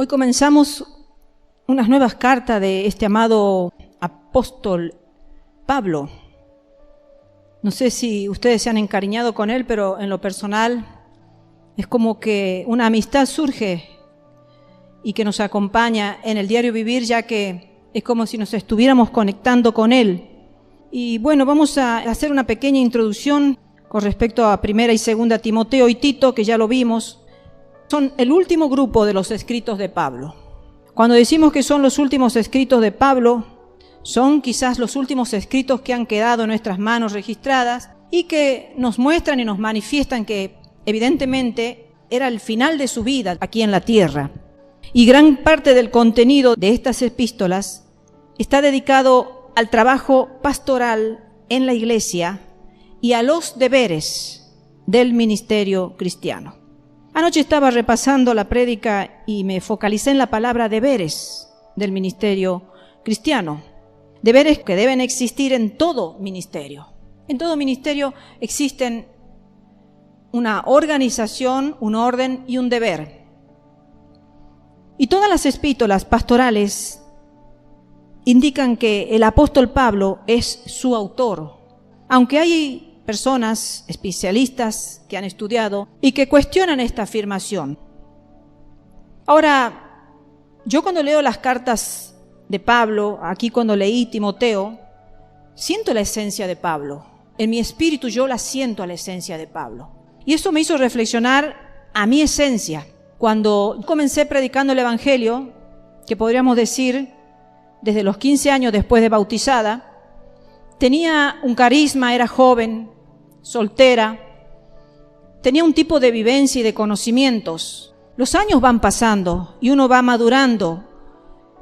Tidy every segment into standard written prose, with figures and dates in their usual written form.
Hoy comenzamos unas nuevas cartas de este amado apóstol Pablo. No sé si ustedes se han encariñado con él, pero en lo personal es como que una amistad surge y que nos acompaña en el diario vivir, ya que es como si nos estuviéramos conectando con él. Y bueno, vamos a hacer una pequeña introducción con respecto a 1 y 2 Timoteo y Tito, que ya lo vimos. Son el último grupo de los escritos de Pablo. Cuando decimos que son los últimos escritos de Pablo, son quizás los últimos escritos que han quedado en nuestras manos registradas y que nos muestran y nos manifiestan que evidentemente era el final de su vida aquí en la tierra. Y gran parte del contenido de estas epístolas está dedicado al trabajo pastoral en la iglesia y a los deberes del ministerio cristiano. Anoche estaba repasando la prédica y me focalicé en la palabra deberes del ministerio cristiano. Deberes que deben existir en todo ministerio. En todo ministerio existen una organización, un orden y un deber. Y todas las epístolas pastorales indican que el apóstol Pablo es su autor. Aunque hay personas especialistas que han estudiado y que cuestionan esta afirmación. Ahora, yo cuando leo las cartas de Pablo, aquí cuando leí Timoteo, siento la esencia de Pablo. En mi espíritu yo la siento a la esencia de Pablo. Y eso me hizo reflexionar a mi esencia. Cuando comencé predicando el Evangelio, que podríamos decir desde los 15 años después de bautizada, tenía un carisma, era joven, soltera, tenía un tipo de vivencia y de conocimientos. Los años van pasando y uno va madurando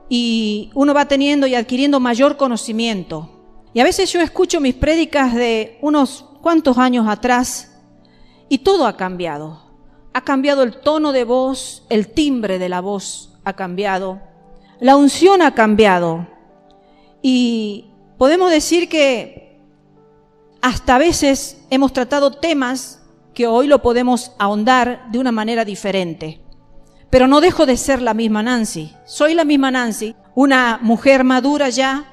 y uno va teniendo y adquiriendo mayor conocimiento. Y a veces yo escucho mis prédicas de unos cuantos años atrás y todo ha cambiado. Ha cambiado el tono de voz, el timbre de la voz ha cambiado, la unción ha cambiado y podemos decir que hasta a veces hemos tratado temas que hoy lo podemos ahondar de una manera diferente. Pero no dejo de ser la misma Nancy. Soy la misma Nancy, una mujer madura ya,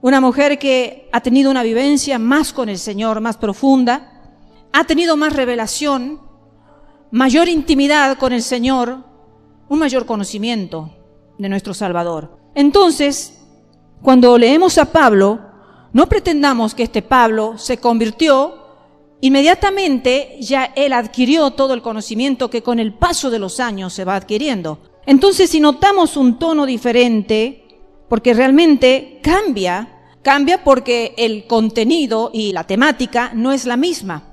una mujer que ha tenido una vivencia más con el Señor, más profunda, ha tenido más revelación, mayor intimidad con el Señor, un mayor conocimiento de nuestro Salvador. Entonces, cuando leemos a Pablo, no pretendamos que este Pablo se convirtió, inmediatamente ya él adquirió todo el conocimiento que con el paso de los años se va adquiriendo. Entonces, si notamos un tono diferente, porque realmente cambia porque el contenido y la temática no es la misma.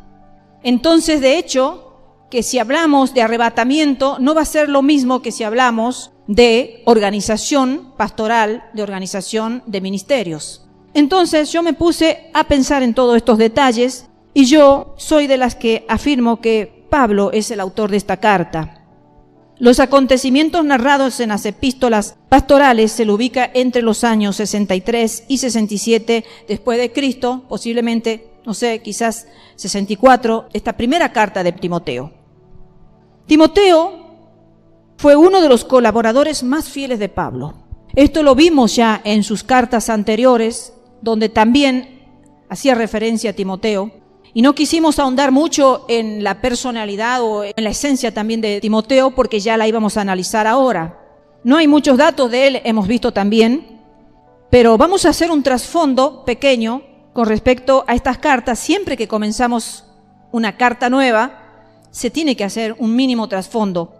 Entonces, de hecho, que si hablamos de arrebatamiento, no va a ser lo mismo que si hablamos de organización pastoral, de organización de ministerios. Entonces yo me puse a pensar en todos estos detalles y yo soy de las que afirmo que Pablo es el autor de esta carta. Los acontecimientos narrados en las epístolas pastorales se lo ubica entre los años 63 y 67 después de Cristo, posiblemente, no sé, quizás 64, esta primera carta de Timoteo. Timoteo fue uno de los colaboradores más fieles de Pablo. Esto lo vimos ya en sus cartas anteriores, donde también hacía referencia a Timoteo, y no quisimos ahondar mucho en la personalidad o en la esencia también de Timoteo, porque ya la íbamos a analizar ahora. No hay muchos datos de él, hemos visto también, pero vamos a hacer un trasfondo pequeño con respecto a estas cartas. Siempre que comenzamos una carta nueva, se tiene que hacer un mínimo trasfondo.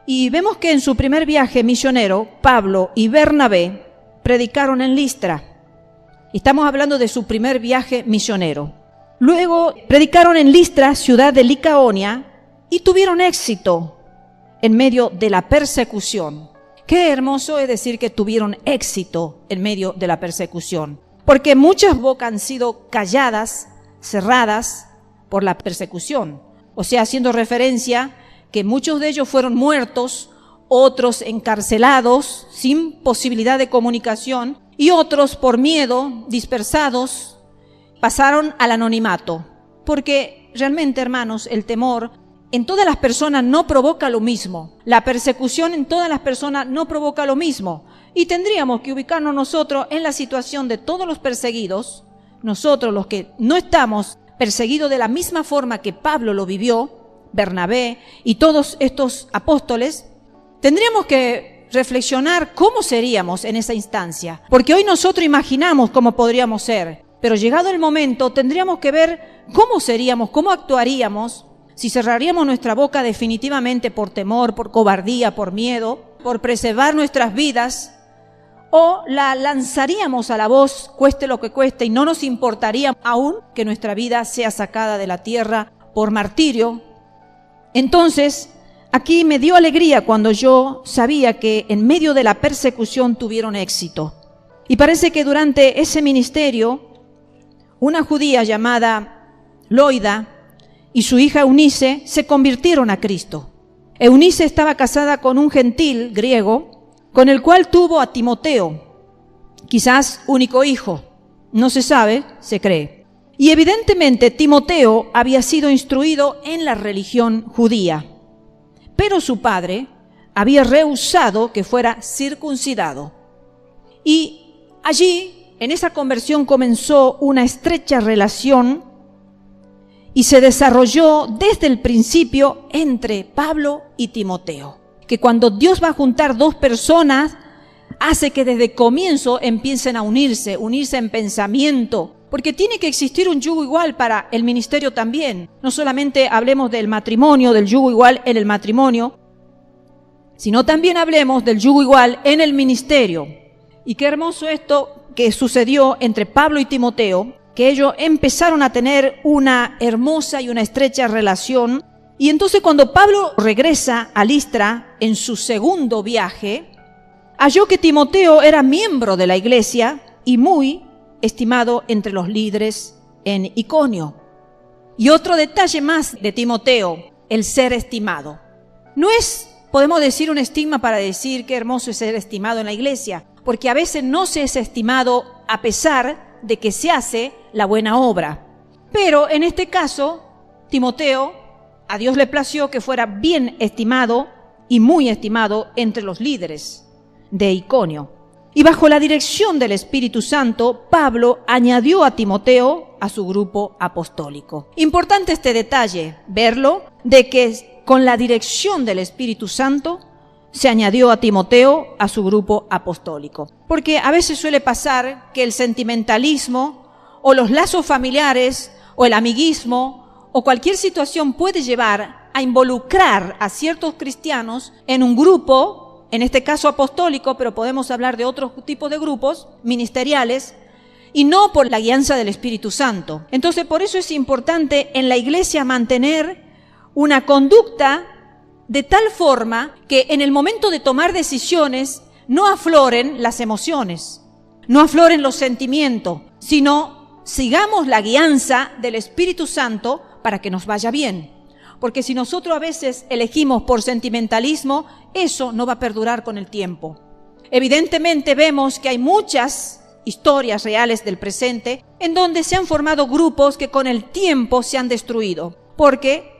Y vemos que en su primer viaje misionero, Pablo y Bernabé predicaron en Listra. Estamos hablando de su primer viaje misionero. Luego predicaron en Listra, ciudad de Licaonia, y tuvieron éxito en medio de la persecución. Qué hermoso es decir que tuvieron éxito en medio de la persecución, porque muchas bocas han sido calladas, cerradas por la persecución. O sea, haciendo referencia que muchos de ellos fueron muertos, otros encarcelados, sin posibilidad de comunicación, y otros por miedo, dispersados, pasaron al anonimato. Porque realmente, hermanos, el temor en todas las personas no provoca lo mismo. La persecución en todas las personas no provoca lo mismo. Y tendríamos que ubicarnos nosotros en la situación de todos los perseguidos, nosotros los que no estamos perseguidos de la misma forma que Pablo lo vivió, Bernabé y todos estos apóstoles, tendríamos que reflexionar cómo seríamos en esa instancia. Porque hoy nosotros imaginamos cómo podríamos ser, pero llegado el momento tendríamos que ver cómo seríamos, cómo actuaríamos, si cerraríamos nuestra boca definitivamente por temor, por cobardía, por miedo, por preservar nuestras vidas, o la lanzaríamos a la voz, cueste lo que cueste, y no nos importaría aún que nuestra vida sea sacada de la tierra por martirio. Entonces, aquí me dio alegría cuando yo sabía que en medio de la persecución tuvieron éxito. Y parece que durante ese ministerio, una judía llamada Loida y su hija Eunice se convirtieron a Cristo. Eunice estaba casada con un gentil griego, con el cual tuvo a Timoteo, quizás único hijo, no se sabe, se cree. Y evidentemente Timoteo había sido instruido en la religión judía, pero su padre había rehusado que fuera circuncidado. Y allí, en esa conversión, comenzó una estrecha relación y se desarrolló desde el principio entre Pablo y Timoteo. Que cuando Dios va a juntar dos personas, hace que desde el comienzo empiecen a unirse en pensamiento, porque tiene que existir un yugo igual para el ministerio también. No solamente hablemos del matrimonio, del yugo igual en el matrimonio, sino también hablemos del yugo igual en el ministerio. Y qué hermoso esto que sucedió entre Pablo y Timoteo, que ellos empezaron a tener una hermosa y una estrecha relación. Y entonces cuando Pablo regresa a Listra en su segundo viaje, halló que Timoteo era miembro de la iglesia y muy estimado entre los líderes en Iconio. Y otro detalle más de Timoteo, el ser estimado. No es, podemos decir, un estigma para decir qué hermoso es ser estimado en la iglesia, porque a veces no se es estimado a pesar de que se hace la buena obra. Pero en este caso, Timoteo, a Dios le plació que fuera bien estimado y muy estimado entre los líderes de Iconio. Y bajo la dirección del Espíritu Santo, Pablo añadió a Timoteo a su grupo apostólico. Importante este detalle, verlo, de que con la dirección del Espíritu Santo se añadió a Timoteo a su grupo apostólico. Porque a veces suele pasar que el sentimentalismo o los lazos familiares o el amiguismo o cualquier situación puede llevar a involucrar a ciertos cristianos en un grupo, en este caso apostólico, pero podemos hablar de otros tipos de grupos ministeriales, y no por la guianza del Espíritu Santo. Entonces, por eso es importante en la iglesia mantener una conducta de tal forma que en el momento de tomar decisiones no afloren las emociones, no afloren los sentimientos, sino sigamos la guianza del Espíritu Santo para que nos vaya bien. Porque si nosotros a veces elegimos por sentimentalismo, eso no va a perdurar con el tiempo. Evidentemente vemos que hay muchas historias reales del presente en donde se han formado grupos que con el tiempo se han destruido. Porque,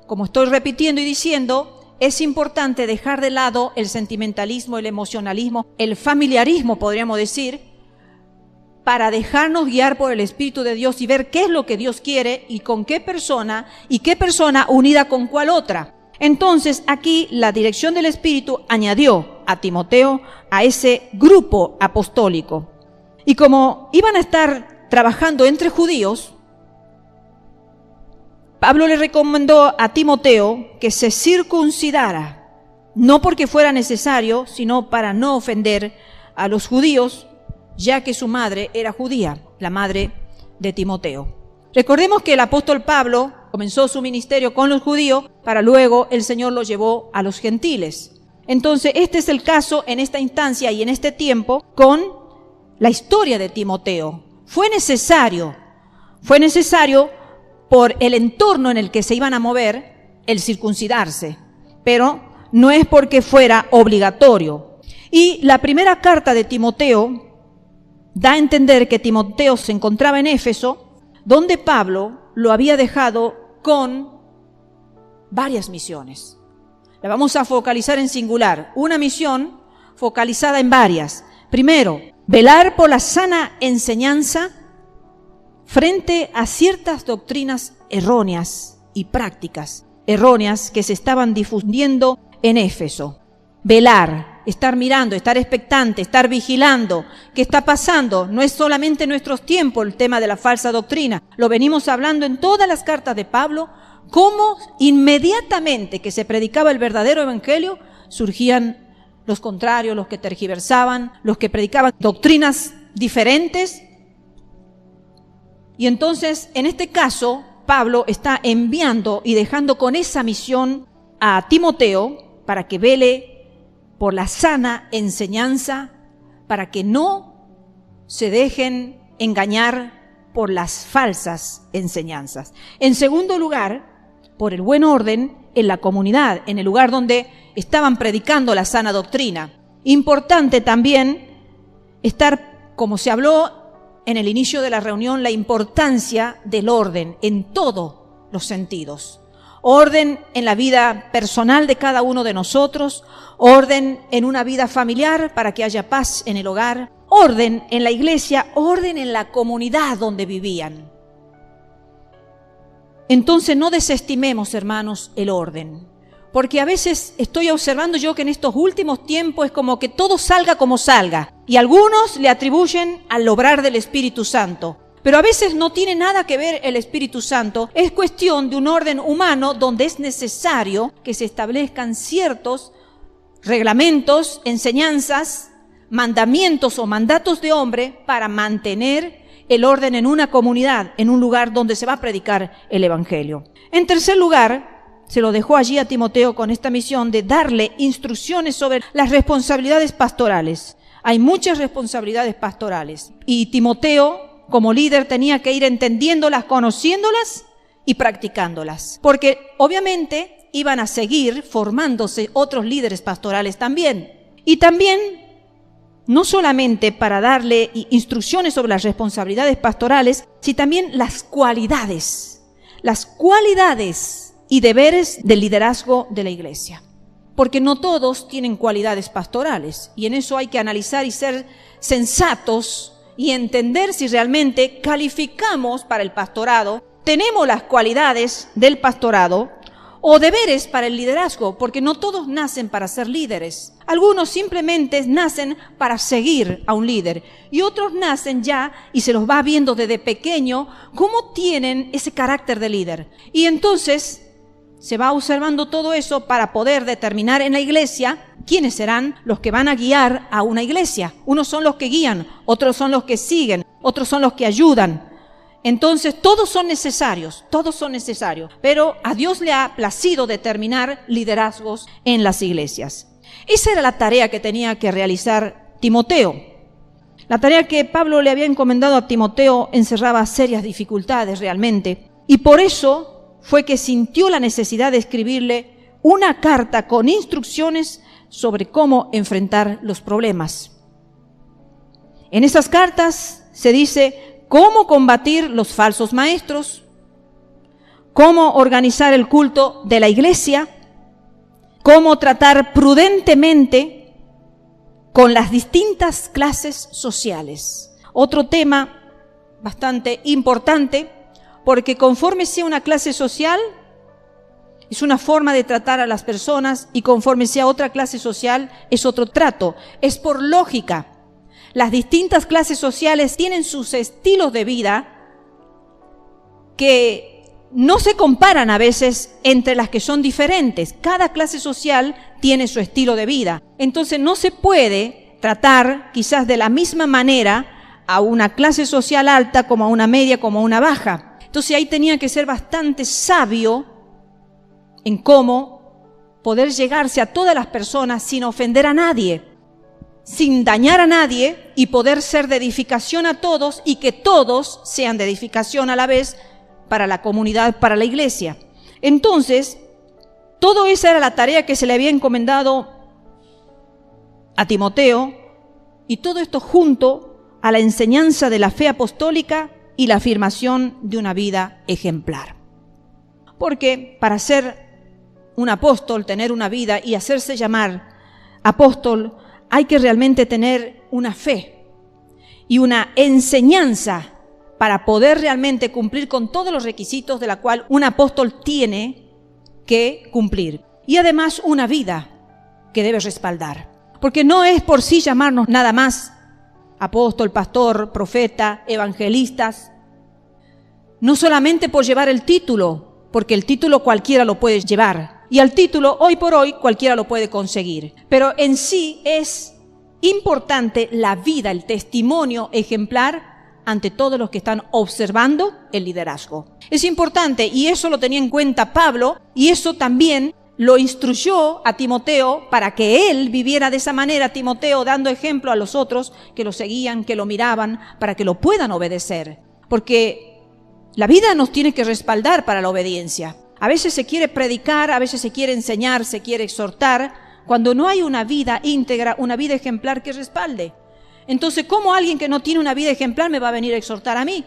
como estoy repitiendo y diciendo, es importante dejar de lado el sentimentalismo, el emocionalismo, el familiarismo, podríamos decir, para dejarnos guiar por el Espíritu de Dios y ver qué es lo que Dios quiere y con qué persona, y qué persona unida con cuál otra. Entonces, aquí la dirección del Espíritu añadió a Timoteo a ese grupo apostólico. Y como iban a estar trabajando entre judíos, Pablo le recomendó a Timoteo que se circuncidara, no porque fuera necesario, sino para no ofender a los judíos, ya que su madre era judía, la madre de Timoteo. Recordemos que el apóstol Pablo comenzó su ministerio con los judíos, para luego el Señor lo llevó a los gentiles. Entonces, este es el caso en esta instancia y en este tiempo con la historia de Timoteo. Fue necesario por el entorno en el que se iban a mover, el circuncidarse, pero no es porque fuera obligatorio. Y la primera carta de Timoteo da a entender que Timoteo se encontraba en Éfeso, donde Pablo lo había dejado con varias misiones. La vamos a focalizar en singular. Una misión focalizada en varias. Primero, velar por la sana enseñanza frente a ciertas doctrinas erróneas y prácticas erróneas que se estaban difundiendo en Éfeso. Velar, estar mirando, estar expectante, estar vigilando. ¿Qué está pasando? No es solamente en nuestros tiempos el tema de la falsa doctrina. Lo venimos hablando en todas las cartas de Pablo, cómo inmediatamente que se predicaba el verdadero evangelio, surgían los contrarios, los que tergiversaban, los que predicaban doctrinas diferentes. Y entonces, en este caso, Pablo está enviando y dejando con esa misión a Timoteo para que vele por la sana enseñanza, para que no se dejen engañar por las falsas enseñanzas. En segundo lugar, por el buen orden en la comunidad, en el lugar donde estaban predicando la sana doctrina. Importante también estar, como se habló en el inicio de la reunión, la importancia del orden en todos los sentidos. Orden en la vida personal de cada uno de nosotros, orden en una vida familiar para que haya paz en el hogar, orden en la iglesia, orden en la comunidad donde vivían. Entonces no desestimemos, hermanos, el orden, porque a veces estoy observando yo que en estos últimos tiempos es como que todo salga como salga, y algunos le atribuyen al obrar del Espíritu Santo. Pero a veces no tiene nada que ver el Espíritu Santo, es cuestión de un orden humano donde es necesario que se establezcan ciertos reglamentos, enseñanzas, mandamientos o mandatos de hombre para mantener el orden en una comunidad, en un lugar donde se va a predicar el Evangelio. En tercer lugar, se lo dejó allí a Timoteo con esta misión de darle instrucciones sobre las responsabilidades pastorales. Hay muchas responsabilidades pastorales y Timoteo, como líder, tenía que ir entendiéndolas, conociéndolas y practicándolas. Porque obviamente iban a seguir formándose otros líderes pastorales también. Y también, no solamente para darle instrucciones sobre las responsabilidades pastorales, sino también las cualidades y deberes del liderazgo de la iglesia. Porque no todos tienen cualidades pastorales. Y en eso hay que analizar y ser sensatos y entender si realmente calificamos para el pastorado, tenemos las cualidades del pastorado o deberes para el liderazgo, porque no todos nacen para ser líderes. Algunos simplemente nacen para seguir a un líder y otros nacen ya y se los va viendo desde pequeño cómo tienen ese carácter de líder. Y entonces se va observando todo eso para poder determinar en la iglesia quiénes serán los que van a guiar a una iglesia. Unos son los que guían, otros son los que siguen, otros son los que ayudan. Entonces todos son necesarios, pero a Dios le ha placido determinar liderazgos en las iglesias. Esa era la tarea que tenía que realizar Timoteo. La tarea que Pablo le había encomendado a Timoteo encerraba serias dificultades realmente, y por eso fue que sintió la necesidad de escribirle una carta con instrucciones sobre cómo enfrentar los problemas. En esas cartas se dice cómo combatir los falsos maestros, cómo organizar el culto de la iglesia, cómo tratar prudentemente con las distintas clases sociales. Otro tema bastante importante, porque conforme sea una clase social, es una forma de tratar a las personas, y conforme sea otra clase social, es otro trato. Es por lógica. Las distintas clases sociales tienen sus estilos de vida que no se comparan a veces entre las que son diferentes. Cada clase social tiene su estilo de vida. Entonces no se puede tratar quizás de la misma manera a una clase social alta como a una media, como a una baja. Entonces ahí tenía que ser bastante sabio en cómo poder llegarse a todas las personas sin ofender a nadie, sin dañar a nadie, y poder ser de edificación a todos y que todos sean de edificación a la vez para la comunidad, para la iglesia. Entonces, toda esa era la tarea que se le había encomendado a Timoteo, y todo esto junto a la enseñanza de la fe apostólica y la afirmación de una vida ejemplar. Porque para ser un apóstol, tener una vida y hacerse llamar apóstol, hay que realmente tener una fe y una enseñanza para poder realmente cumplir con todos los requisitos de la cual un apóstol tiene que cumplir. Y además una vida que debe respaldar. Porque no es por sí llamarnos nada más apóstol, pastor, profeta, evangelistas. No solamente por llevar el título, porque el título cualquiera lo puede llevar. Y al título, hoy por hoy, cualquiera lo puede conseguir. Pero en sí es importante la vida, el testimonio ejemplar ante todos los que están observando el liderazgo. Es importante, y eso lo tenía en cuenta Pablo, y eso también lo instruyó a Timoteo para que él viviera de esa manera, Timoteo dando ejemplo a los otros que lo seguían, que lo miraban, para que lo puedan obedecer. Porque la vida nos tiene que respaldar para la obediencia. A veces se quiere predicar, a veces se quiere enseñar, se quiere exhortar, cuando no hay una vida íntegra, una vida ejemplar que respalde. Entonces, ¿cómo alguien que no tiene una vida ejemplar me va a venir a exhortar a mí?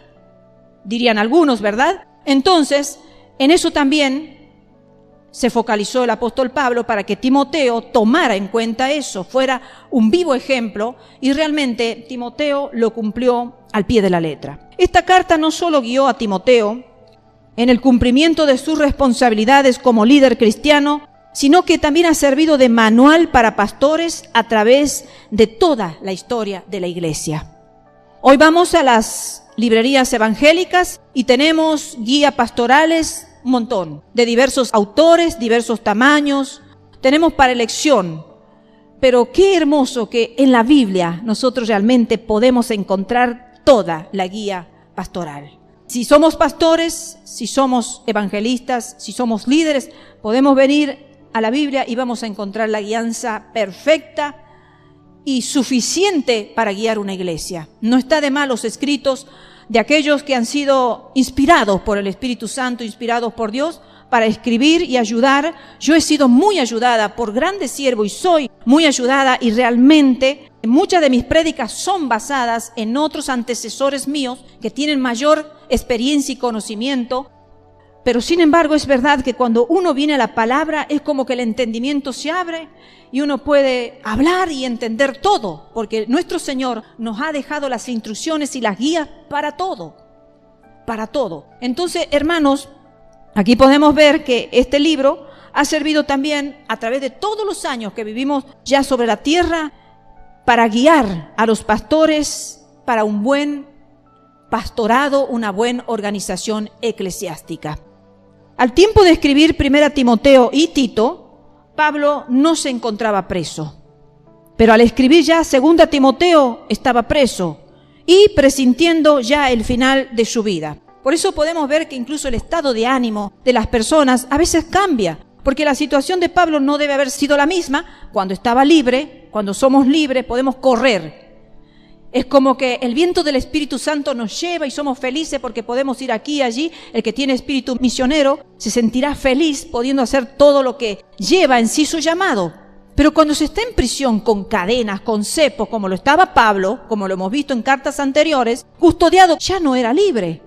Dirían algunos, ¿verdad? Entonces, en eso también se focalizó el apóstol Pablo para que Timoteo tomara en cuenta eso, fuera un vivo ejemplo, y realmente Timoteo lo cumplió al pie de la letra. Esta carta no solo guió a Timoteo en el cumplimiento de sus responsabilidades como líder cristiano, sino que también ha servido de manual para pastores a través de toda la historia de la iglesia. Hoy vamos a las librerías evangélicas y tenemos guías pastorales, un montón, de diversos autores, diversos tamaños, tenemos para elección. Pero qué hermoso que en la Biblia nosotros realmente podemos encontrar toda la guía pastoral. Si somos pastores, si somos evangelistas, si somos líderes, podemos venir a la Biblia y vamos a encontrar la guianza perfecta y suficiente para guiar una iglesia. No está de más los escritos de aquellos que han sido inspirados por el Espíritu Santo, inspirados por Dios, para escribir y ayudar. Yo he sido muy ayudada por grandes siervos y soy muy ayudada, y realmente muchas de mis prédicas son basadas en otros antecesores míos que tienen mayor experiencia y conocimiento. Pero sin embargo es verdad que cuando uno viene a la palabra es como que el entendimiento se abre y uno puede hablar y entender todo, porque nuestro Señor nos ha dejado las instrucciones y las guías para todo, para todo. Entonces, hermanos, aquí podemos ver que este libro ha servido también a través de todos los años que vivimos ya sobre la tierra para guiar a los pastores para un buen pastorado, una buena organización eclesiástica. Al tiempo de escribir 1 Timoteo y Tito, Pablo no se encontraba preso. Pero al escribir ya 2 Timoteo estaba preso y presintiendo ya el final de su vida. Por eso podemos ver que incluso el estado de ánimo de las personas a veces cambia, porque la situación de Pablo no debe haber sido la misma. Cuando estaba libre, cuando somos libres, podemos correr. Es como que el viento del Espíritu Santo nos lleva y somos felices porque podemos ir aquí y allí. El que tiene espíritu misionero se sentirá feliz pudiendo hacer todo lo que lleva en sí su llamado. Pero cuando se está en prisión con cadenas, con cepos, como lo estaba Pablo, como lo hemos visto en cartas anteriores, custodiado, ya no era libre.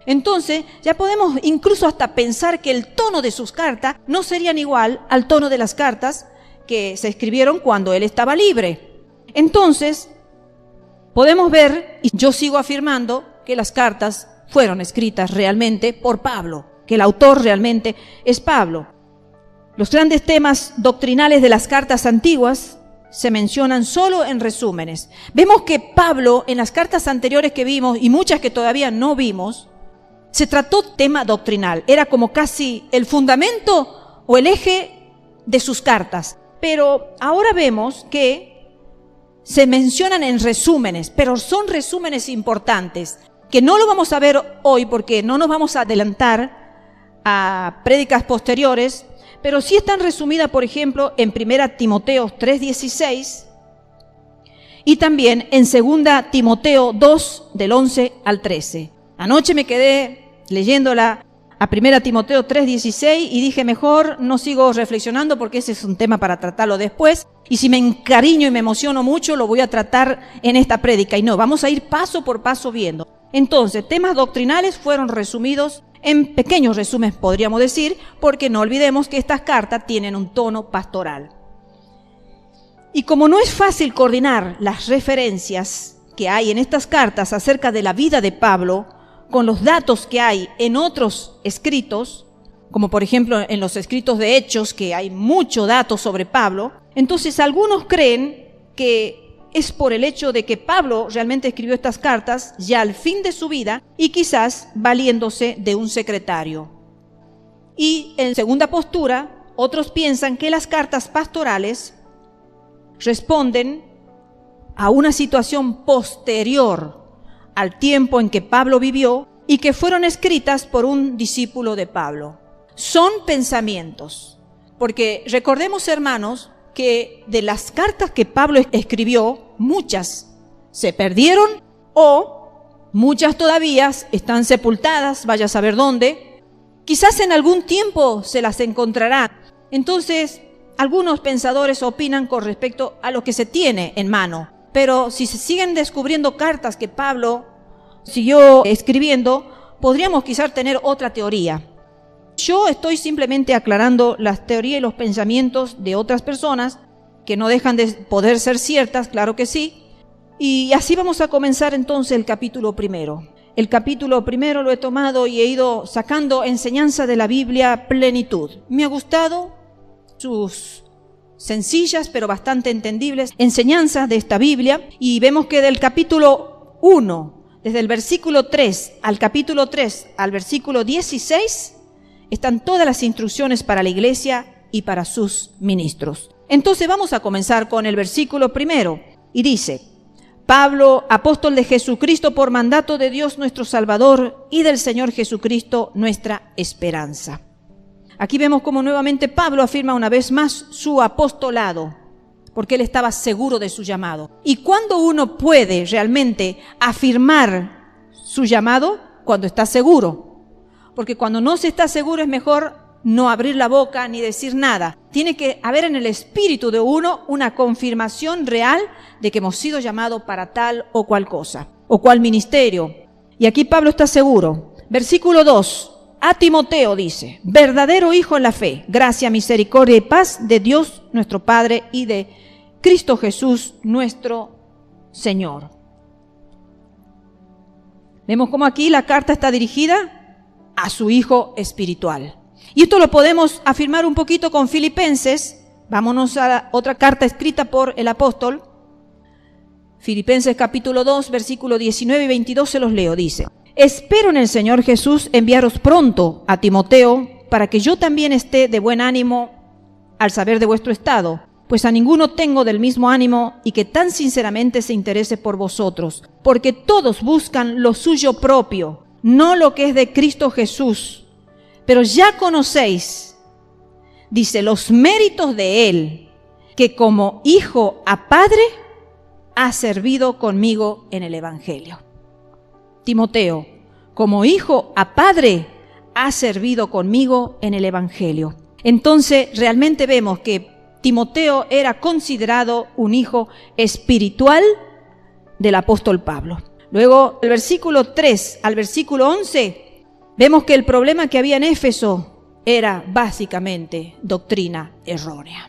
Entonces ya podemos incluso hasta pensar que el tono de sus cartas no serían igual al tono de las cartas que se escribieron cuando él estaba libre. Entonces podemos ver, y yo sigo afirmando, que las cartas fueron escritas realmente por Pablo, que el autor realmente es Pablo. Los grandes temas doctrinales de las cartas antiguas se mencionan solo en resúmenes. Vemos que Pablo, en las cartas anteriores que vimos, y muchas que todavía no vimos, se trató tema doctrinal. Era como casi el fundamento o el eje de sus cartas. Pero ahora vemos que se mencionan en resúmenes, pero son resúmenes importantes, que no lo vamos a ver hoy porque no nos vamos a adelantar a prédicas posteriores, pero sí están resumidas, por ejemplo, en 1 Timoteo 3:16 y también en 2 Timoteo 2, del 11 al 13. Anoche me quedé leyéndola a 1 Timoteo 3:16 y dije, mejor no sigo reflexionando porque ese es un tema para tratarlo después. Y si me encariño y me emociono mucho, lo voy a tratar en esta prédica. Y no, vamos a ir paso por paso viendo. Entonces, temas doctrinales fueron resumidos En pequeños resúmenes podríamos decir, porque no olvidemos que estas cartas tienen un tono pastoral. Y como no es fácil coordinar las referencias que hay en estas cartas acerca de la vida de Pablo con los datos que hay en otros escritos, como por ejemplo en los escritos de Hechos, que hay mucho dato sobre Pablo, entonces algunos creen que es por el hecho de que Pablo realmente escribió estas cartas ya al fin de su vida y quizás valiéndose de un secretario. Y en segunda postura, otros piensan que las cartas pastorales responden a una situación posterior al tiempo en que Pablo vivió y que fueron escritas por un discípulo de Pablo. Son pensamientos, porque recordemos, hermanos, que de las cartas que Pablo escribió, muchas se perdieron o muchas todavía están sepultadas, vaya a saber dónde. Quizás en algún tiempo se las encontrará. Entonces, algunos pensadores opinan con respecto a lo que se tiene en mano. Pero si se siguen descubriendo cartas que Pablo siguió escribiendo, podríamos quizás tener otra teoría. Yo estoy simplemente aclarando las teorías y los pensamientos de otras personas que no dejan de poder ser ciertas, claro que sí. Y así vamos a comenzar entonces el capítulo primero. El capítulo primero lo he tomado y he ido sacando enseñanza de la Biblia plenitud. Me ha gustado sus sencillas pero bastante entendibles enseñanzas de esta Biblia, y vemos que del capítulo 1, desde el versículo 3 al capítulo 3 al versículo 16, están todas las instrucciones para la iglesia y para sus ministros. Entonces vamos a comenzar con el versículo primero, y dice: Pablo, apóstol de Jesucristo por mandato de Dios nuestro Salvador y del Señor Jesucristo nuestra esperanza. Aquí vemos como nuevamente Pablo afirma una vez más su apostolado, porque él estaba seguro de su llamado. ¿Y cuándo uno puede realmente afirmar su llamado? Cuando está seguro. Porque cuando no se está seguro es mejor no abrir la boca ni decir nada. Tiene que haber en el espíritu de uno una confirmación real de que hemos sido llamados para tal o cual cosa, o cual ministerio. Y aquí Pablo está seguro. Versículo 2. A Timoteo dice: verdadero hijo en la fe, gracia, misericordia y paz de Dios nuestro Padre y de Cristo Jesús nuestro Señor. Vemos cómo aquí la carta está dirigida a su hijo espiritual. Y esto lo podemos afirmar un poquito con Filipenses. Vámonos a la otra carta escrita por el apóstol. Filipenses capítulo 2, versículo 19 y 22 se los leo. Dice: espero en el Señor Jesús enviaros pronto a Timoteo, para que yo también esté de buen ánimo al saber de vuestro estado, pues a ninguno tengo del mismo ánimo y que tan sinceramente se interese por vosotros, porque todos buscan lo suyo propio, no lo que es de Cristo Jesús. Pero ya conocéis, dice, los méritos de Él, que como hijo a padre ha servido conmigo en el Evangelio. Timoteo, como hijo a padre, ha servido conmigo en el Evangelio. Entonces, realmente vemos que Timoteo era considerado un hijo espiritual del apóstol Pablo. Luego, del versículo 3 al versículo 11, vemos que el problema que había en Éfeso era básicamente doctrina errónea.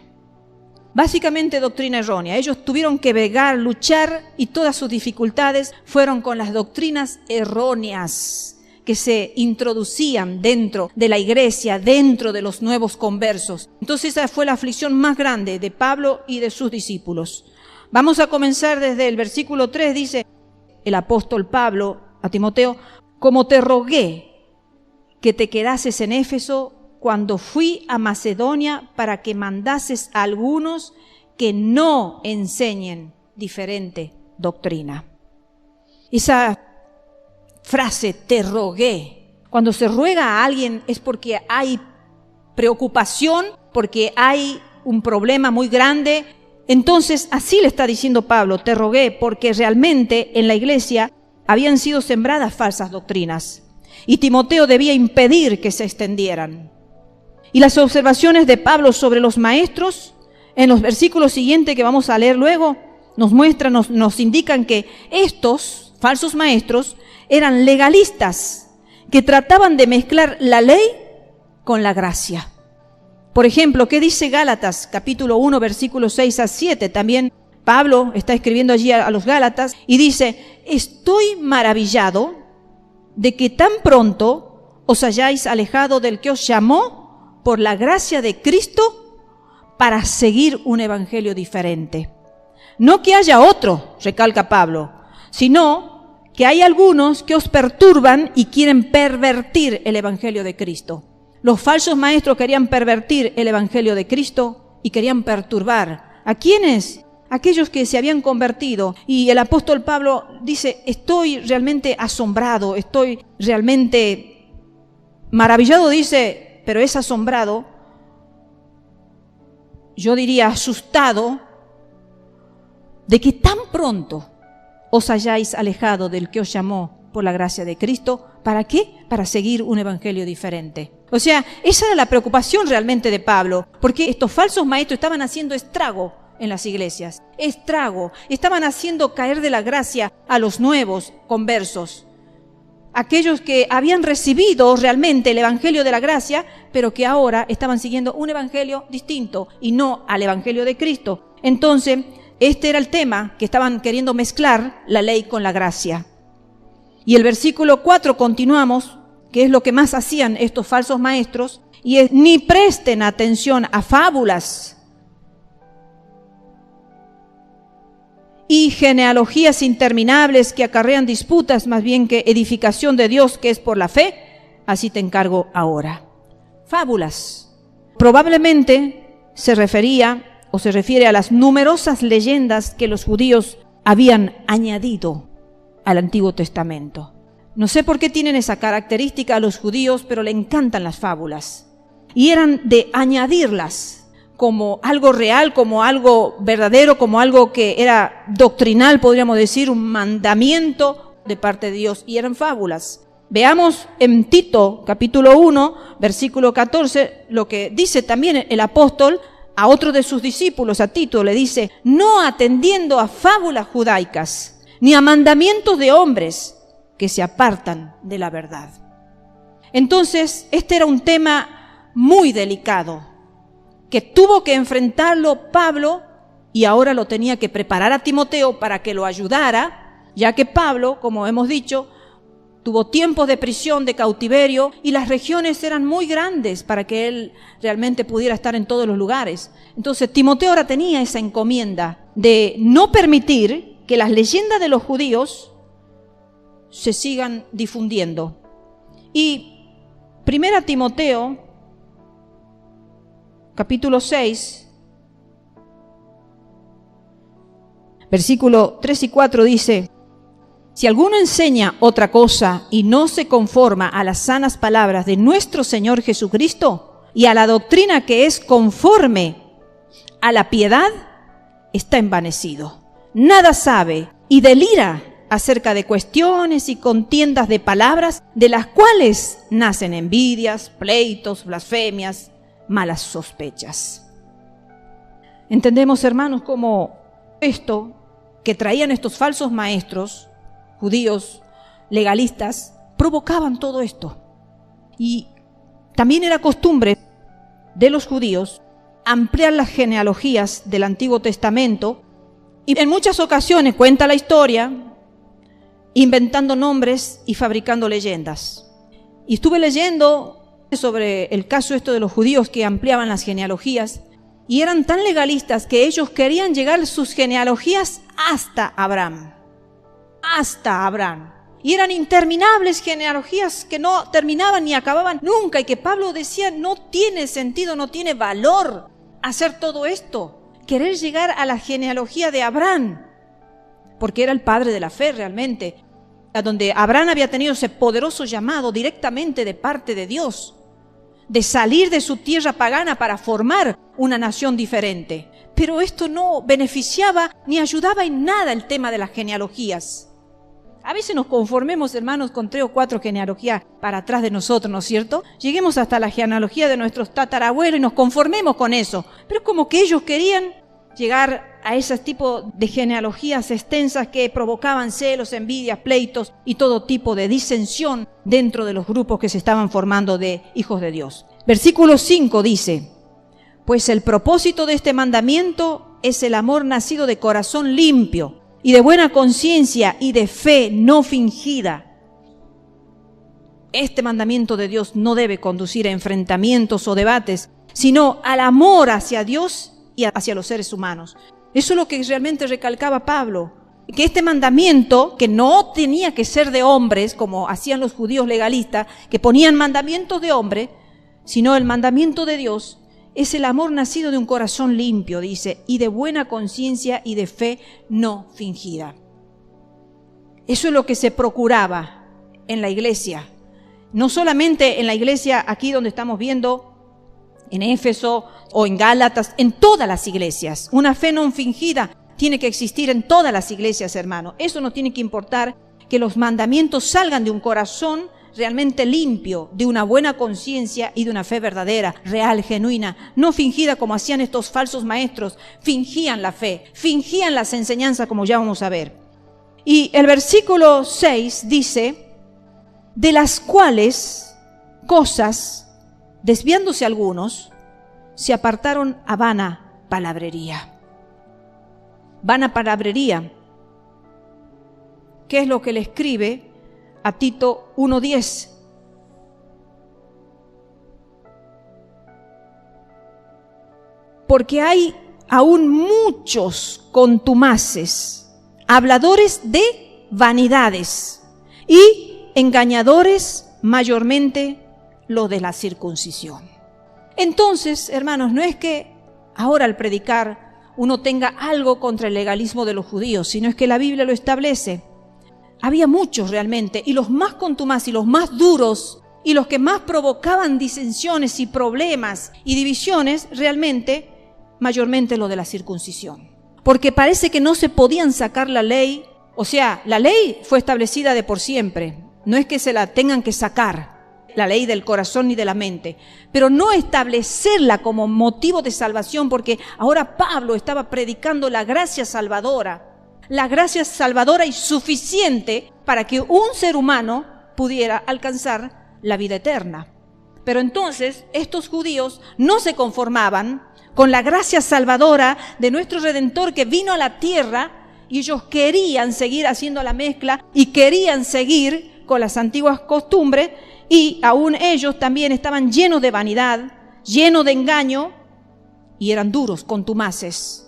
Básicamente doctrina errónea. Ellos tuvieron que bregar, luchar, y todas sus dificultades fueron con las doctrinas erróneas que se introducían dentro de la iglesia, dentro de los nuevos conversos. Entonces esa fue la aflicción más grande de Pablo y de sus discípulos. Vamos a comenzar desde el versículo 3, dice el apóstol Pablo a Timoteo: como te rogué que te quedases en Éfeso cuando fui a Macedonia, para que mandases a algunos que no enseñen diferente doctrina. Esa frase, te rogué, cuando se ruega a alguien es porque hay preocupación, porque hay un problema muy grande. Entonces así le está diciendo Pablo: te rogué, porque realmente en la iglesia habían sido sembradas falsas doctrinas y Timoteo debía impedir que se extendieran. Y las observaciones de Pablo sobre los maestros, en los versículos siguientes que vamos a leer luego, nos muestran, nos indican que estos falsos maestros eran legalistas, que trataban de mezclar la ley con la gracia. Por ejemplo, ¿qué dice Gálatas, capítulo 1, versículos 6 a 7? También Pablo está escribiendo allí a los Gálatas y dice: estoy maravillado de que tan pronto os hayáis alejado del que os llamó por la gracia de Cristo para seguir un evangelio diferente. No que haya otro, recalca Pablo, sino que hay algunos que os perturban y quieren pervertir el evangelio de Cristo. Los falsos maestros querían pervertir el evangelio de Cristo y querían perturbar. ¿A quiénes? Aquellos que se habían convertido. Y el apóstol Pablo dice: estoy realmente asombrado, estoy realmente maravillado, dice, pero es asombrado, yo diría asustado, de que tan pronto os hayáis alejado del que os llamó por la gracia de Cristo. ¿Para qué? Para seguir un evangelio diferente. O sea, esa era la preocupación realmente de Pablo, porque estos falsos maestros estaban haciendo estrago en las iglesias, estrago, estaban haciendo caer de la gracia a los nuevos conversos, aquellos que habían recibido realmente el evangelio de la gracia, pero que ahora estaban siguiendo un evangelio distinto y no al evangelio de Cristo. Entonces, este era el tema, que estaban queriendo mezclar la ley con la gracia. Y el versículo 4 continuamos, que es lo que más hacían estos falsos maestros, y es: ni presten atención a fábulas y genealogías interminables que acarrean disputas, más bien que edificación de Dios, que es por la fe. Así te encargo ahora. Fábulas. Probablemente se refería o se refiere a las numerosas leyendas que los judíos habían añadido al Antiguo Testamento. No sé por qué tienen esa característica a los judíos, pero le encantan las fábulas. Y eran de añadirlas como algo real, como algo verdadero, como algo que era doctrinal, podríamos decir, un mandamiento de parte de Dios. Y eran fábulas. Veamos en Tito, capítulo 1, versículo 14, lo que dice también el apóstol a otro de sus discípulos, a Tito, le dice: no atendiendo a fábulas judaicas, ni a mandamientos de hombres que se apartan de la verdad. Entonces, este era un tema muy delicado, que tuvo que enfrentarlo Pablo, y ahora lo tenía que preparar a Timoteo para que lo ayudara, ya que Pablo, como hemos dicho, tuvo tiempos de prisión, de cautiverio, y las regiones eran muy grandes para que él realmente pudiera estar en todos los lugares. Entonces Timoteo ahora tenía esa encomienda de no permitir que las leyendas de los judíos se sigan difundiendo. Y 1 Timoteo, capítulo 6, versículo 3 y 4 dice: si alguno enseña otra cosa y no se conforma a las sanas palabras de nuestro Señor Jesucristo y a la doctrina que es conforme a la piedad, está envanecido. Nada sabe y delira acerca de cuestiones y contiendas de palabras, de las cuales nacen envidias, pleitos, blasfemias, malas sospechas. Entendemos, hermanos, cómo esto que traían estos falsos maestros judíos legalistas provocaban todo esto. Y también era costumbre de los judíos ampliar las genealogías del Antiguo Testamento, y en muchas ocasiones, cuenta la historia, inventando nombres y fabricando leyendas. Y estuve leyendo sobre el caso esto de los judíos que ampliaban las genealogías, y eran tan legalistas que ellos querían llegar sus genealogías hasta Abraham. Hasta Abraham. Y eran interminables genealogías que no terminaban ni acababan nunca, y que Pablo decía: no tiene sentido, no tiene valor hacer todo esto, querer llegar a la genealogía de Abraham, porque era el padre de la fe realmente, a donde Abraham había tenido ese poderoso llamado directamente de parte de Dios, de salir de su tierra pagana para formar una nación diferente. Pero esto no beneficiaba ni ayudaba en nada el tema de las genealogías. A veces nos conformemos, hermanos, con 3 o 4 genealogías para atrás de nosotros, ¿no es cierto? Lleguemos hasta la genealogía de nuestros tatarabuelos y nos conformemos con eso. Pero es como que ellos querían llegar a ese tipo de genealogías extensas que provocaban celos, envidias, pleitos y todo tipo de disensión dentro de los grupos que se estaban formando de hijos de Dios. Versículo 5 dice: pues el propósito de este mandamiento es el amor nacido de corazón limpio y de buena conciencia y de fe no fingida. Este mandamiento de Dios no debe conducir a enfrentamientos o debates, sino al amor hacia Dios y hacia los seres humanos. Eso es lo que realmente recalcaba Pablo, que este mandamiento, que no tenía que ser de hombres, como hacían los judíos legalistas, que ponían mandamientos de hombre, sino el mandamiento de Dios es el amor nacido de un corazón limpio, dice, y de buena conciencia y de fe no fingida. Eso es lo que se procuraba en la iglesia. No solamente en la iglesia aquí donde estamos viendo, en Éfeso o en Gálatas, en todas las iglesias. Una fe no fingida tiene que existir en todas las iglesias, hermano. Eso no tiene que importar, que los mandamientos salgan de un corazón realmente limpio, de una buena conciencia y de una fe verdadera, real, genuina, no fingida como hacían estos falsos maestros. Fingían la fe, fingían las enseñanzas, como ya vamos a ver. Y el versículo 6 dice: de las cuales cosas, desviándose algunos, se apartaron a vana palabrería. Vana palabrería. ¿Qué es lo que le escribe a Tito 1:10? Porque hay aún muchos contumaces, habladores de vanidades y engañadores, mayormente lo de la circuncisión. Entonces, hermanos, no es que ahora al predicar uno tenga algo contra el legalismo de los judíos, sino es que la Biblia lo establece. Había muchos realmente, y los más contumaces y los más duros y los que más provocaban disensiones y problemas y divisiones, realmente, mayormente lo de la circuncisión. Porque parece que no se podían sacar la ley, o sea, la ley fue establecida de por siempre, no es que se la tengan que sacar, la ley del corazón ni de la mente, pero no establecerla como motivo de salvación, porque ahora Pablo estaba predicando la gracia salvadora y suficiente para que un ser humano pudiera alcanzar la vida eterna. Pero entonces estos judíos no se conformaban con la gracia salvadora de nuestro Redentor que vino a la tierra, y ellos querían seguir haciendo la mezcla y querían seguir con las antiguas costumbres. Y aún ellos también estaban llenos de vanidad, llenos de engaño, y eran duros, contumaces.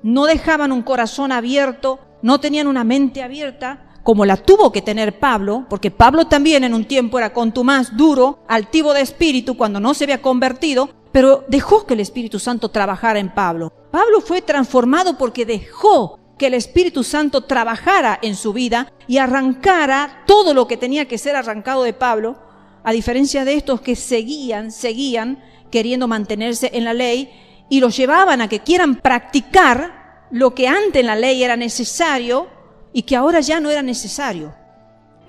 No dejaban un corazón abierto, no tenían una mente abierta, como la tuvo que tener Pablo, porque Pablo también en un tiempo era contumaz, duro, altivo de espíritu, cuando no se había convertido, pero dejó que el Espíritu Santo trabajara en Pablo. Pablo fue transformado porque dejó que el Espíritu Santo trabajara en su vida y arrancara todo lo que tenía que ser arrancado de Pablo, a diferencia de estos que seguían queriendo mantenerse en la ley y los llevaban a que quieran practicar lo que antes en la ley era necesario y que ahora ya no era necesario.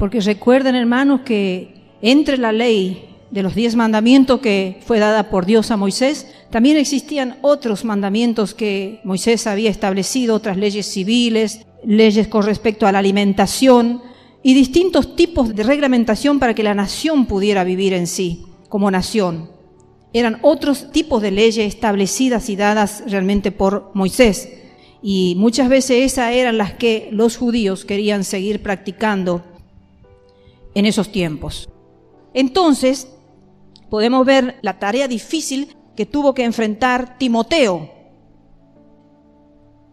Porque recuerden, hermanos, que entre la ley de los 10 mandamientos que fue dada por Dios a Moisés, también existían otros mandamientos que Moisés había establecido, otras leyes civiles, leyes con respecto a la alimentación y distintos tipos de reglamentación para que la nación pudiera vivir en sí como nación. Eran otros tipos de leyes establecidas y dadas realmente por Moisés, y muchas veces esas eran las que los judíos querían seguir practicando en esos tiempos. Entonces, podemos ver la tarea difícil que tuvo que enfrentar Timoteo.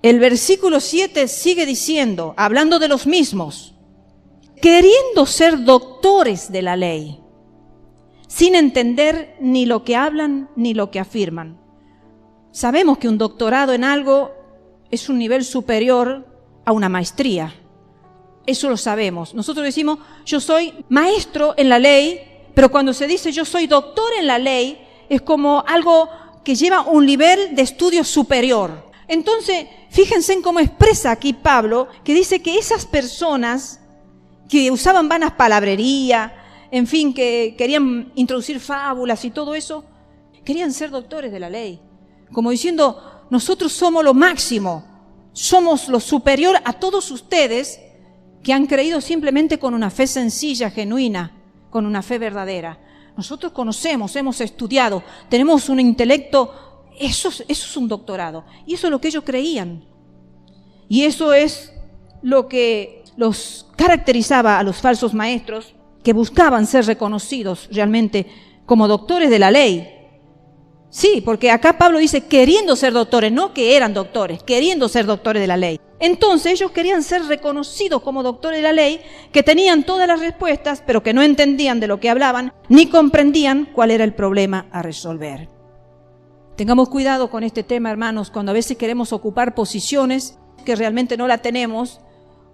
El versículo 7 sigue diciendo, hablando de los mismos, queriendo ser doctores de la ley, sin entender ni lo que hablan ni lo que afirman. Sabemos que un doctorado en algo es un nivel superior a una maestría. Eso lo sabemos. Nosotros decimos, yo soy maestro en la ley, pero cuando se dice yo soy doctor en la ley, es como algo que lleva un nivel de estudio superior. Entonces, fíjense en cómo expresa aquí Pablo, que dice que esas personas que usaban vanas palabrerías, en fin, que querían introducir fábulas y todo eso, querían ser doctores de la ley. Como diciendo, nosotros somos lo máximo, somos lo superior a todos ustedes que han creído simplemente con una fe sencilla, genuina, con una fe verdadera. Nosotros conocemos, hemos estudiado, tenemos un intelecto, eso es un doctorado. Y eso es lo que ellos creían. Y eso es lo que los caracterizaba a los falsos maestros, que buscaban ser reconocidos realmente como doctores de la ley. Sí, porque acá Pablo dice queriendo ser doctores, no que eran doctores, queriendo ser doctores de la ley. Entonces ellos querían ser reconocidos como doctores de la ley, que tenían todas las respuestas, pero que no entendían de lo que hablaban, ni comprendían cuál era el problema a resolver. Tengamos cuidado con este tema, hermanos, cuando a veces queremos ocupar posiciones que realmente no la tenemos,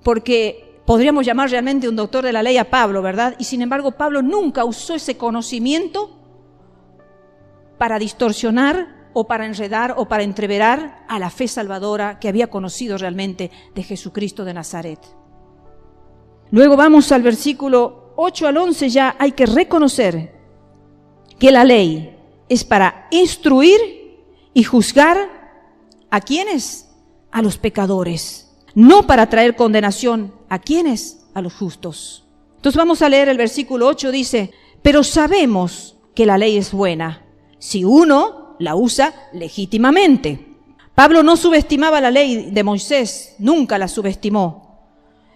porque podríamos llamar realmente un doctor de la ley a Pablo, ¿verdad? Y sin embargo Pablo nunca usó ese conocimiento para distorsionar o para enredar o para entreverar a la fe salvadora que había conocido realmente de Jesucristo de Nazaret. Luego vamos al versículo 8 al 11, ya hay que reconocer que la ley es para instruir y juzgar ¿a quiénes? A los pecadores, no para traer condenación ¿a quiénes? A los justos. Entonces vamos a leer el versículo 8, dice, pero sabemos que la ley es buena si uno la usa legítimamente. Pablo no subestimaba la ley de Moisés, nunca la subestimó.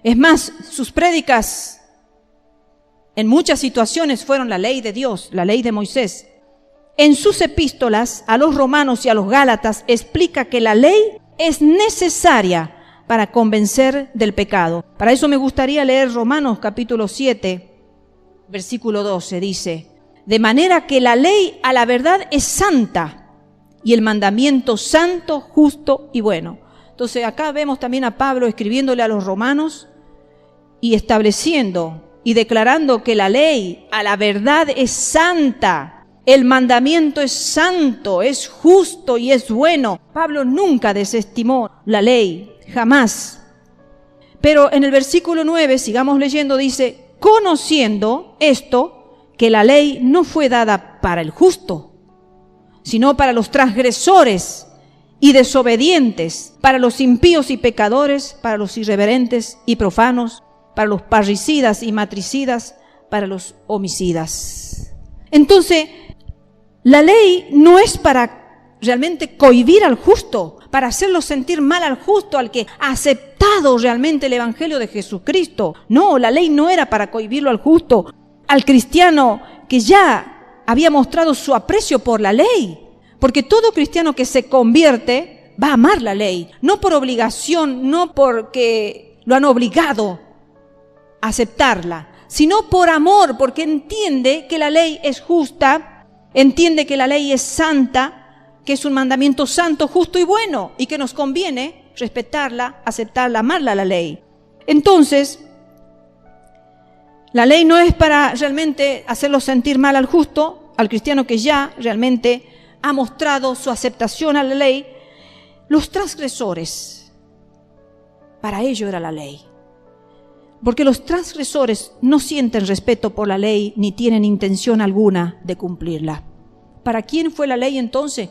Es más, sus prédicas en muchas situaciones fueron la ley de Dios, la ley de Moisés. En sus epístolas a los romanos y a los gálatas explica que la ley es necesaria para convencer del pecado. Para eso me gustaría leer Romanos capítulo 7, versículo 12, dice, de manera que la ley a la verdad es santa y el mandamiento santo, justo y bueno. Entonces acá vemos también a Pablo escribiéndole a los romanos y estableciendo y declarando que la ley a la verdad es santa, el mandamiento es santo, es justo y es bueno. Pablo nunca desestimó la ley, jamás. Pero en el versículo 9, sigamos leyendo, dice, conociendo esto, que la ley no fue dada para el justo, sino para los transgresores y desobedientes, para los impíos y pecadores, para los irreverentes y profanos, para los parricidas y matricidas, para los homicidas. Entonces, la ley no es para realmente cohibir al justo, para hacerlo sentir mal al justo, al que ha aceptado realmente el Evangelio de Jesucristo. No, la ley no era para cohibirlo al justo, al cristiano que ya había mostrado su aprecio por la ley. Porque todo cristiano que se convierte va a amar la ley, no por obligación, no porque lo han obligado a aceptarla, sino por amor, porque entiende que la ley es justa, entiende que la ley es santa, que es un mandamiento santo, justo y bueno, y que nos conviene respetarla, aceptarla, amarla la ley. Entonces, la ley no es para realmente hacerlo sentir mal al justo, al cristiano que ya realmente ha mostrado su aceptación a la ley. Los transgresores, para ello era la ley. Porque los transgresores no sienten respeto por la ley ni tienen intención alguna de cumplirla. ¿Para quién fue la ley entonces?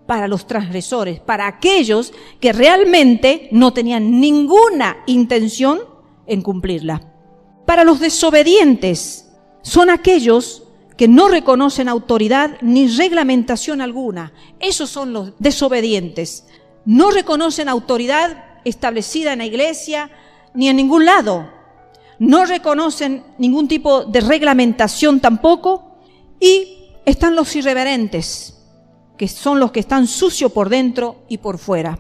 Para los transgresores, para aquellos que realmente no tenían ninguna intención en cumplirla. Para los desobedientes, son aquellos que no reconocen autoridad ni reglamentación alguna. Esos son los desobedientes. No reconocen autoridad establecida en la iglesia ni en ningún lado. No reconocen ningún tipo de reglamentación tampoco. Y están los irreverentes, que son los que están sucios por dentro y por fuera.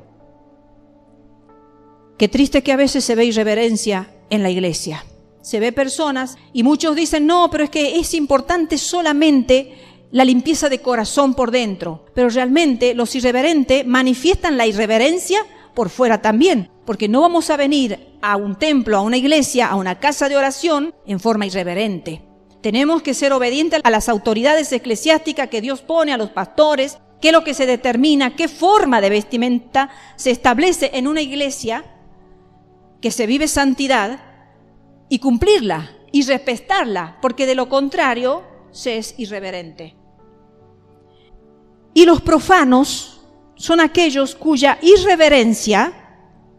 Qué triste que a veces se ve irreverencia en la iglesia. Se ve personas y muchos dicen, no, pero es que es importante solamente la limpieza de corazón por dentro. Pero realmente los irreverentes manifiestan la irreverencia por fuera también. Porque no vamos a venir a un templo, a una iglesia, a una casa de oración en forma irreverente. Tenemos que ser obedientes a las autoridades eclesiásticas que Dios pone, a los pastores, qué es lo que se determina, qué forma de vestimenta se establece en una iglesia que se vive santidad, y cumplirla y respetarla, porque de lo contrario se es irreverente. Y los profanos son aquellos cuya irreverencia,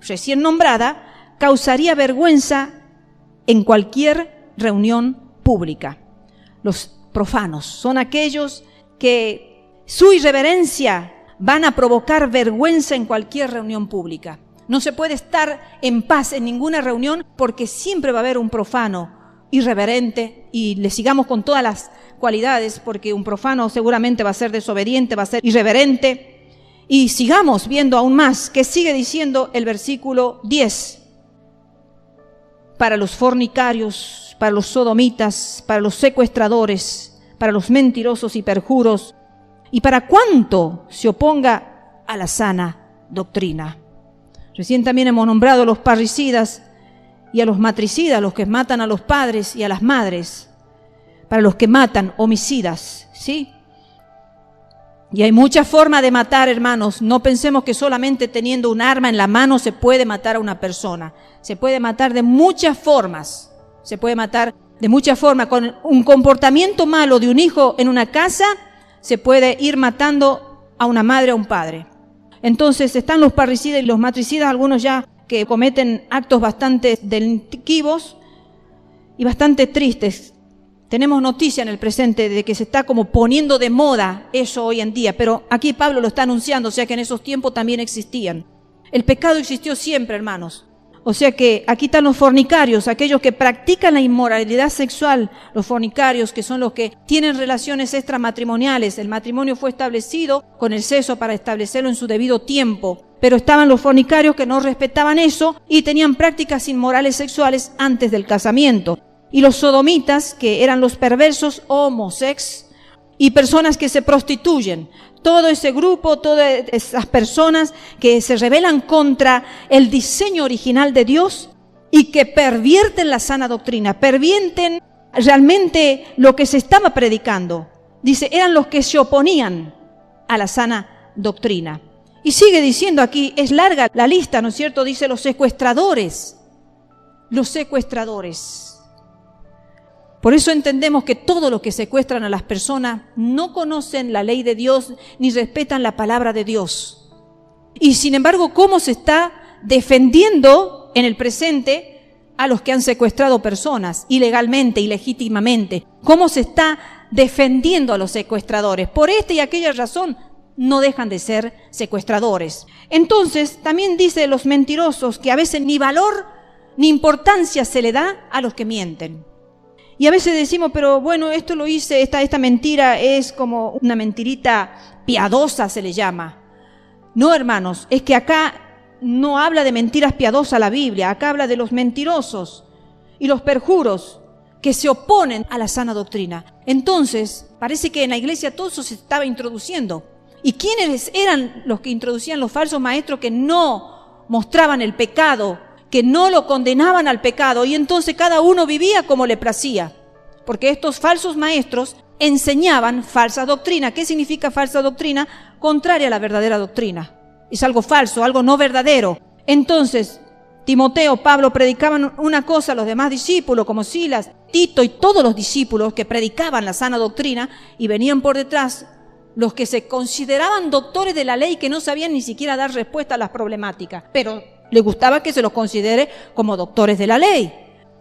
recién nombrada, causaría vergüenza en cualquier reunión pública. Los profanos son aquellos que su irreverencia van a provocar vergüenza en cualquier reunión pública. No se puede estar en paz en ninguna reunión porque siempre va a haber un profano irreverente, y le sigamos con todas las cualidades, porque un profano seguramente va a ser desobediente, va a ser irreverente. Y sigamos viendo aún más, que sigue diciendo el versículo 10. Para los fornicarios, para los sodomitas, para los secuestradores, para los mentirosos y perjuros, y para cuanto se oponga a la sana doctrina. Recién también hemos nombrado a los parricidas y a los matricidas, los que matan a los padres y a las madres, para los que matan, homicidas, ¿sí? Y hay muchas formas de matar, hermanos. No pensemos que solamente teniendo un arma en la mano se puede matar a una persona. Se puede matar de muchas formas. Se puede matar de muchas formas. Con un comportamiento malo de un hijo en una casa, se puede ir matando a una madre o a un padre. Entonces están los parricidas y los matricidas, algunos ya que cometen actos bastante delictivos y bastante tristes. Tenemos noticia en el presente de que se está como poniendo de moda eso hoy en día, pero aquí Pablo lo está anunciando, o sea que en esos tiempos también existían. El pecado existió siempre, hermanos. O sea que aquí están los fornicarios, aquellos que practican la inmoralidad sexual, los fornicarios, que son los que tienen relaciones extramatrimoniales. El matrimonio fue establecido con el sexo para establecerlo en su debido tiempo, pero estaban los fornicarios que no respetaban eso y tenían prácticas inmorales sexuales antes del casamiento. Y los sodomitas, que eran los perversos homosex y personas que se prostituyen. Todo ese grupo, todas esas personas que se rebelan contra el diseño original de Dios y que pervierten la sana doctrina, pervierten realmente lo que se estaba predicando. Dice, eran los que se oponían a la sana doctrina. Y sigue diciendo aquí, es larga la lista, ¿no es cierto? Dice los secuestradores. Los secuestradores. Por eso entendemos que todos los que secuestran a las personas no conocen la ley de Dios ni respetan la palabra de Dios. Y sin embargo, ¿cómo se está defendiendo en el presente a los que han secuestrado personas ilegalmente, ilegítimamente? ¿Cómo se está defendiendo a los secuestradores? Por esta y aquella razón no dejan de ser secuestradores. Entonces, también dice los mentirosos que a veces ni valor ni importancia se le da a los que mienten. Y a veces decimos, pero bueno, esto lo hice, esta mentira es como una mentirita piadosa, se le llama. No, hermanos, es que acá no habla de mentiras piadosas la Biblia, acá habla de los mentirosos y los perjuros que se oponen a la sana doctrina. Entonces, parece que en la iglesia todo eso se estaba introduciendo. ¿Y quiénes eran los que introducían los falsos maestros que no mostraban el pecado, que no lo condenaban al pecado, y entonces cada uno vivía como le placía? Porque estos falsos maestros enseñaban falsa doctrina. ¿Qué significa falsa doctrina? Contraria a la verdadera doctrina. Es algo falso, algo no verdadero. Entonces, Timoteo, Pablo predicaban una cosa, los demás discípulos como Silas, Tito y todos los discípulos que predicaban la sana doctrina, y venían por detrás los que se consideraban doctores de la ley, que no sabían ni siquiera dar respuesta a las problemáticas, pero le gustaba que se los considere como doctores de la ley.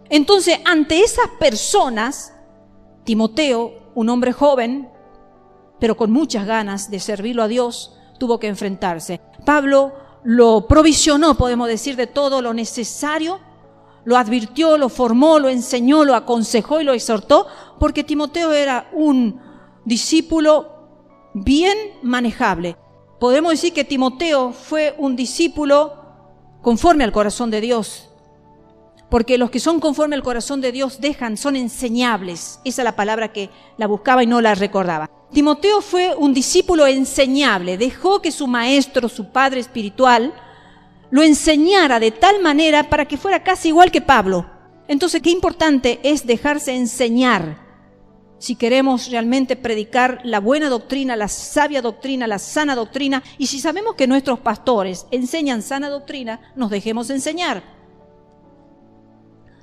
Entonces, ante esas personas, Timoteo, un hombre joven, pero con muchas ganas de servirlo a Dios, tuvo que enfrentarse. Pablo lo provisionó, podemos decir, de todo lo necesario, lo advirtió, lo formó, lo enseñó, lo aconsejó y lo exhortó, porque Timoteo era un discípulo bien manejable. Podemos decir que Timoteo fue un discípulo conforme al corazón de Dios, porque los que son conforme al corazón de Dios son enseñables. Esa es la palabra que la buscaba y no la recordaba. Timoteo fue un discípulo enseñable, dejó que su maestro, su padre espiritual, lo enseñara de tal manera para que fuera casi igual que Pablo. Entonces, qué importante es dejarse enseñar si queremos realmente predicar la buena doctrina, la sabia doctrina, la sana doctrina. Y si sabemos que nuestros pastores enseñan sana doctrina, nos dejemos enseñar,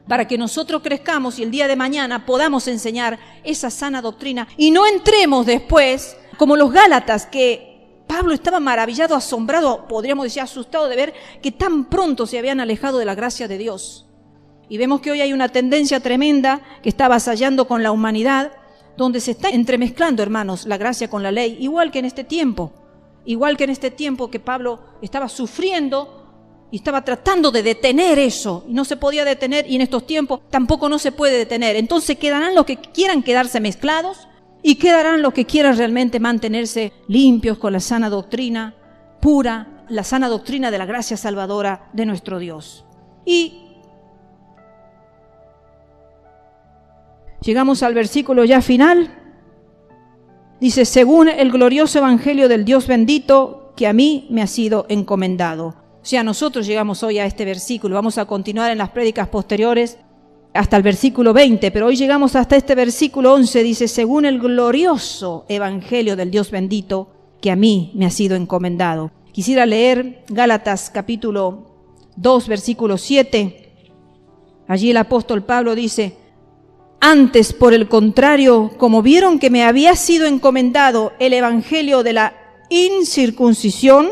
para que nosotros crezcamos y el día de mañana podamos enseñar esa sana doctrina y no entremos después como los Gálatas, que Pablo estaba maravillado, asombrado, podríamos decir asustado de ver que tan pronto se habían alejado de la gracia de Dios. Y vemos que hoy hay una tendencia tremenda que está avasallando con la humanidad, donde se está entremezclando, hermanos, la gracia con la ley, igual que en este tiempo que Pablo estaba sufriendo y estaba tratando de detener eso, y no se podía detener, y en estos tiempos tampoco no se puede detener. Entonces quedarán los que quieran quedarse mezclados, y quedarán los que quieran realmente mantenerse limpios con la sana doctrina pura, la sana doctrina de la gracia salvadora de nuestro Dios. Y llegamos al versículo ya final. Dice, según el glorioso evangelio del Dios bendito, que a mí me ha sido encomendado. O sea, nosotros llegamos hoy a este versículo. Vamos a continuar en las prédicas posteriores hasta el versículo 20, pero hoy llegamos hasta este versículo 11. Dice, según el glorioso evangelio del Dios bendito, que a mí me ha sido encomendado. Quisiera leer Gálatas capítulo 2, versículo 7. Allí el apóstol Pablo dice, antes, por el contrario, como vieron que me había sido encomendado el evangelio de la incircuncisión,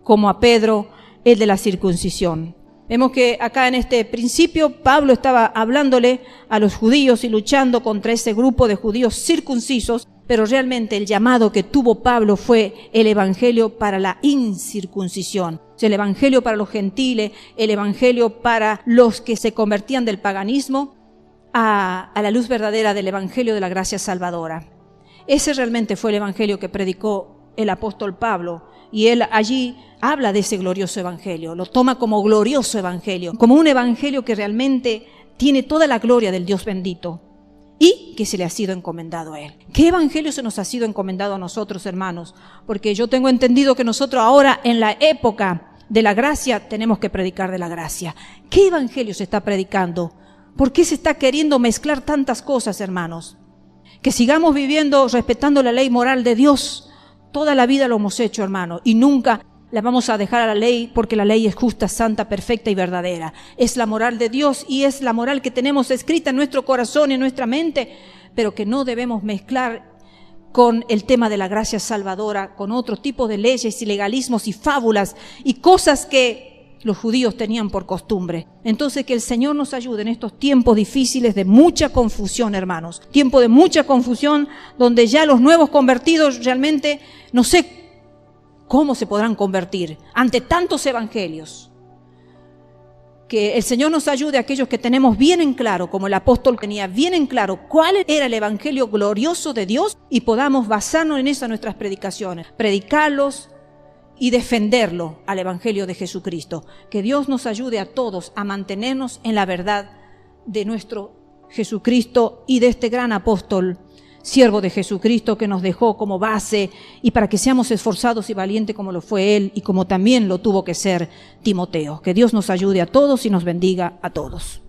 como a Pedro el de la circuncisión. Vemos que acá en este principio Pablo estaba hablándole a los judíos y luchando contra ese grupo de judíos circuncisos, pero realmente el llamado que tuvo Pablo fue el evangelio para la incircuncisión. O sea, el evangelio para los gentiles, el evangelio para los que se convertían del paganismo a la luz verdadera del evangelio de la gracia salvadora. Ese realmente fue el evangelio que predicó el apóstol Pablo, y él allí habla de ese glorioso evangelio, lo toma como glorioso evangelio, como un evangelio que realmente tiene toda la gloria del Dios bendito y que se le ha sido encomendado a él. ¿Qué evangelio se nos ha sido encomendado a nosotros, hermanos? Porque yo tengo entendido que nosotros ahora, en la época de la gracia, tenemos que predicar de la gracia. ¿Qué evangelio se está predicando? ¿Por qué se está queriendo mezclar tantas cosas, hermanos? Que sigamos viviendo respetando la ley moral de Dios. Toda la vida lo hemos hecho, hermano, y nunca la vamos a dejar a la ley, porque la ley es justa, santa, perfecta y verdadera. Es la moral de Dios y es la moral que tenemos escrita en nuestro corazón y en nuestra mente, pero que no debemos mezclar con el tema de la gracia salvadora, con otro tipo de leyes y legalismos y fábulas y cosas que los judíos tenían por costumbre. Entonces, que el Señor nos ayude en estos tiempos difíciles de mucha confusión, hermanos. Tiempo de mucha confusión, donde ya los nuevos convertidos realmente no sé cómo se podrán convertir ante tantos evangelios. Que el Señor nos ayude a aquellos que tenemos bien en claro, como el apóstol tenía bien en claro cuál era el evangelio glorioso de Dios, y podamos basarnos en eso en nuestras predicaciones, predicarlos y defenderlo al evangelio de Jesucristo. Que Dios nos ayude a todos a mantenernos en la verdad de nuestro Jesucristo y de este gran apóstol, siervo de Jesucristo, que nos dejó como base, y para que seamos esforzados y valientes como lo fue él y como también lo tuvo que ser Timoteo. Que Dios nos ayude a todos y nos bendiga a todos.